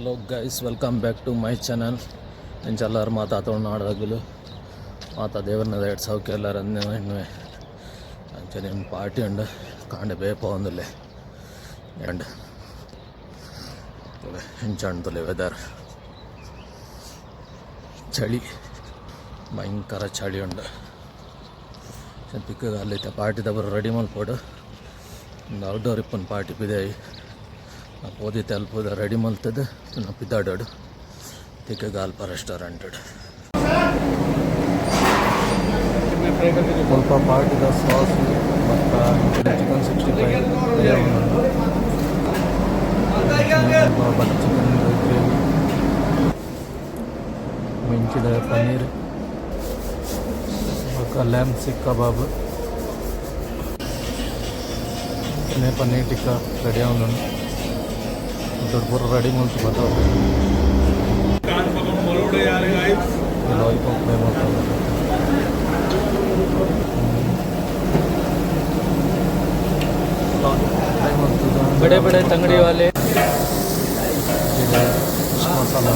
Hello guys, welcome back to my channel. ಇಂಚೆಲ್ಲರೂ ಮಾತಾಡೋಣ ನಾಡಾಗಲು ಮಾತಾ ದೇವ್ರನ್ನ ಎರಡು ಸಾವಿರ ಎಲ್ಲರೂ ಹೆಣ್ಣು ಅಂಚೆ ನಿಮ್ಮ ಪಾರ್ಟಿ ಉಂಡು ಕಾಂಡೆ ಬೇಪ ಒಂದಿಲ್ಲ ಎಂಡ್ ಹಿಂಚಣ್ತಲೆ ವೆದರ್ ಚಳಿ ಭಯಂಕರ ಚಳಿ ಉಂಡು. ತಿಕ್ಕ ಅಲ್ಲೈತೆ ಪಾರ್ಟಿ ದಬ್ಬರು ರೆಡಿ ಮಲ್ಪೋಡು ಒಂದು ಔಟ್ಡೋರ್ ಇಪ್ಪನ್ ಪಾರ್ಟಿ ಪಿದಾಯಿ ಓದಿ ತಲುಪೋದ ರೆಡಿ ಮಲ್ತದ್ದು ನಾವು ಪಿದ್ದಾಡೋಡು ತಿಕ್ಕ ಗಾಲ್ಪ ರೆಸ್ಟೋರೆಂಟ್ ಸ್ವಲ್ಪ ಪಾರ್ಟಿದ ಸಾಸ್ ಮತ್ತು ಚಿಕನ್ 65 ಬಟರ್ ಚಿಕನ್ ಗ್ರೇವಿ ಮಿಂಚಿದ ಪನ್ನೀರ್ ಮತ್ತು ಲ್ಯಾಮ್ ಸಿಕ್ ಕಬಾಬ್ ಪನ್ನೀರ್ ಟಿಕ್ಕಾ ರೆಡಿ ಅವನು ದೊಡ್ಡ ಪೂರ ರೆಡಿ ಮಲ್ತು ಬರ್ತಾವ ಲಾಲಿಪಾಪ್ ಫ್ರೈ ಮಾಡ್ತಾರೆ. बड़े बड़े तंगड़ी वाले मसाला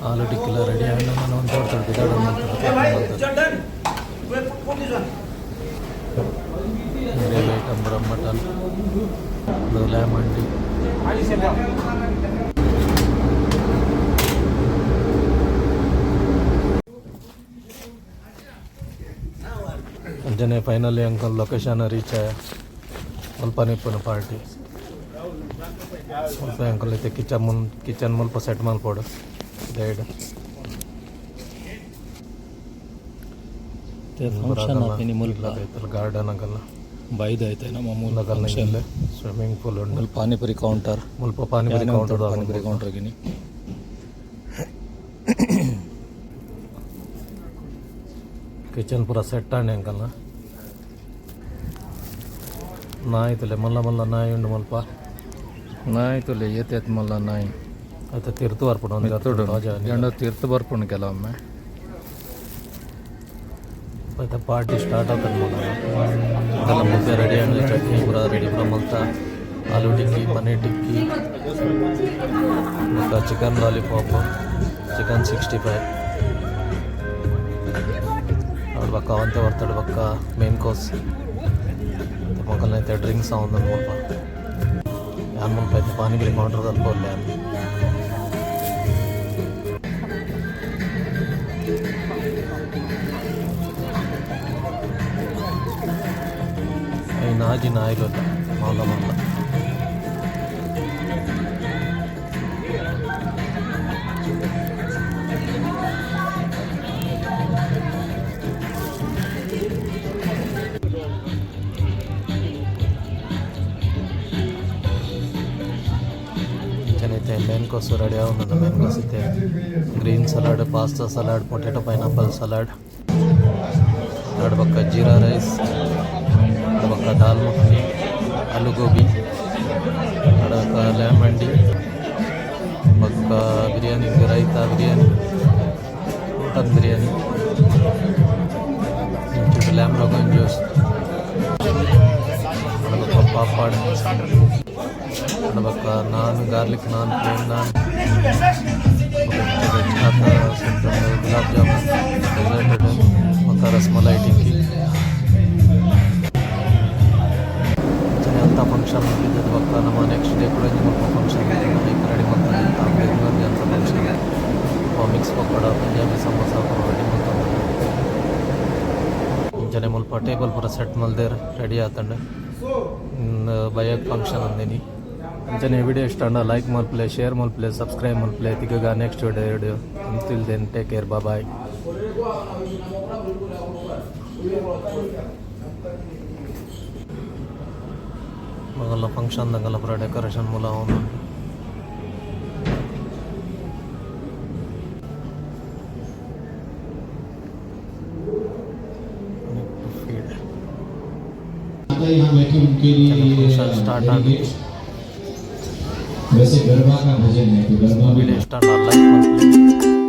आलू टिक्की रेडी आया मैं ग्रेवी आइटम गरम मटन लैम अंडी अंजने फाइनली अंकल लोकेशन रीच आया मल्पनिप्पन पार्टी अंकल అయితే కిచెన్ ముಲ್ಪ ಸೆಟ್ ಮಾಡ್ಕೊಡು ಗೈಡ್ ಫಂಕ್ಷನ್ ಆಪನಿ ಮುಲ್ಪ ಐತಲ್ಲ ಗಾರ್ಡನ್ ಆಗಲ್ಲ ಬೈದ ಐತೆ ನಮ್ಮ ಮೂಲ ಫಂಕ್ಷನ್ ಸ್ವಿಮ್ಮಿಂಗ್ ಪೂಲ್ ಉಂಟು ಪಾನಿಪುರಿ ಕೌಂಟರ್ ಮುಲ್ಪ ಪಾನಿಪುರಿ ಕೌಂಟರ್ ಗಿನಿ ಕಿಚನ್ ಪೂರ ಸೆಟ್ ಆಣೆ ಅಂಕಲ್ನ ನಾಯಿ ತುಲೆ ಮಲ್ಲ ಮಲ್ಲ ನಾಯಿ ಉಂಡು ಮಲ್ಪ ನಾಯಿ ತುಲೆ ಏತ್ ಮಲ್ಲ ನಾಯಿ ಆಯ್ತು ತೀರ್ತು ಬರ್ಪುಡು ಒಂದು ಹತ್ತುಡು ಗಂಡ ತೀರ್ತು ಬರ್ಪುಣ್ ಕೆಲವೊಮ್ಮೆ ಆಯ್ತು ಪಾರ್ಟಿ ಸ್ಟಾರ್ಟ್ ಆಗ್ತದೆ ಅದೆಲ್ಲ ಮುದ್ದೆ ರೆಡಿ ಆಗಲಿ ಚಟ್ನಿ ಪೂರ ರೆಡಿ ಪೂರ ಮಲ್ತ ಆಲೂ ಟಿಕ್ಕಿ ಪನ್ನೀರ್ ಟಿಕ್ಕಿ ಮತ್ತು ಚಿಕನ್ ಲಾಲಿಪಾಪ್ ಚಿಕನ್ 65 ಬಕ್ಕ ಅವಂತೆ ಬರ್ತಡೆ ಬಕ್ಕ ಮೇನ್ ಕೋರ್ಸ್ ಮಕ್ಕಳನ್ನೈತೆ ಡ್ರಿಂಕ್ಸ್ ಒಂದೊಂದು ಮುಲ್ಪ ಯಾನ್ ಮುಲ್ಪ ಐತೆ ಪಾನಿಪುರಿ ಕೌಂಟರ್ ಅಲ್ಪ ಒಳ್ಳೆ ನಾಜಿನ ಆಯಿಲ್ ಮಾಲ ಮಾಲ ಮೇನ್ ಕೋರ್ಸ್ ರೆಡಿ ಆಗೋದು ಮೇನ್ ಕೋರ್ಸ್ ಐತೆ green salad pasta salad potato pineapple salad ಎರಡು ಬಕ್ಕ ಜೀರಾ ರೈಸ್ ಎರಡು ಬಕ್ಕ ದಾಲ್ ಮಖನಿ ಆಲೂ ಗೋಬಿ ಎರಡು ಬಕ್ಕ ಲ್ಯಾಮ್ ಅಂಡಿ ಬಕ್ಕ ಬಿರಿಯಾನಿ ರೈತಾ biryani mutton biryani Lam rogan juice ಎರಡು ಬಕ್ಕ ಪಾಪಡ್ ಬಕ್ಕ ನಾನ್ ಗಾರ್ಲಿಕ್ ನಾನ್ ಪ್ಲೇನ್ ನಾನ್ ಗುಲಾಬ್ ಜಾಮೂನ್ ಡೆಸರ್ಟೆಡ್ ಮತ್ತು ರಸಮಲೈ ಟಿಕ್ಕಿ ಅಂಥ ಫಂಕ್ಷನ್ ಮುಗಿದ ಬಕ್ಕ ನಮ್ಮ ನೆಕ್ಸ್ಟ್ ಡೇ ಕೂಡ ನಿಮ್ಮ ಫಂಕ್ಷನ್ ಮನೆಗೆ ರೆಡಿ ಮಾಡ್ತಾರೆ ಬೆಂಗಳೂರಿಗೆ ಅಂತ function mix pakoda Punjabi samosa ready ಮಾಡ್ತಾರೆ ಜನ ಮುಲ್ಪ ಟೇಬಲ್ ಪೂರ ಸೆಟ್ ಮಲ್ದೆ ರೆಡಿ ಆತಂಡು ಬೈಕ್ ಫಂಕ್ಷನ್ ಅಂದೇನಿ ಅಂಚನೆ ವಿಡಿಯೋ ಇಷ್ಟ ಅಂಡ ಲೈಕ್ ಮಲ್ಪ್ಲೆ ಶೇರ್ ಮಲ್ಪ್ಲೆ ಸಬ್ಸ್ಕ್ರೈಬ್ ಮಲ್ಪ್ಲೆ ತಿಗ ನೆಕ್ಸ್ಟ್ ವಿಡಿಯೋ ಅಂತಿಲ್ ದೆನ್ ಟೇಕ್ ಕೇರ್ ಬಾಯ್ ಮಗಲ್ಲ ಫಂಕ್ಷನ್ದಾಗಲ್ಲ ಪೂರ ಡೆಕೋರೇಷನ್ ಮೂಲ ಅವನು स्टार्ट आगे वैसे गरबा का भजन है तो गरबा भी स्टार्ट लाइक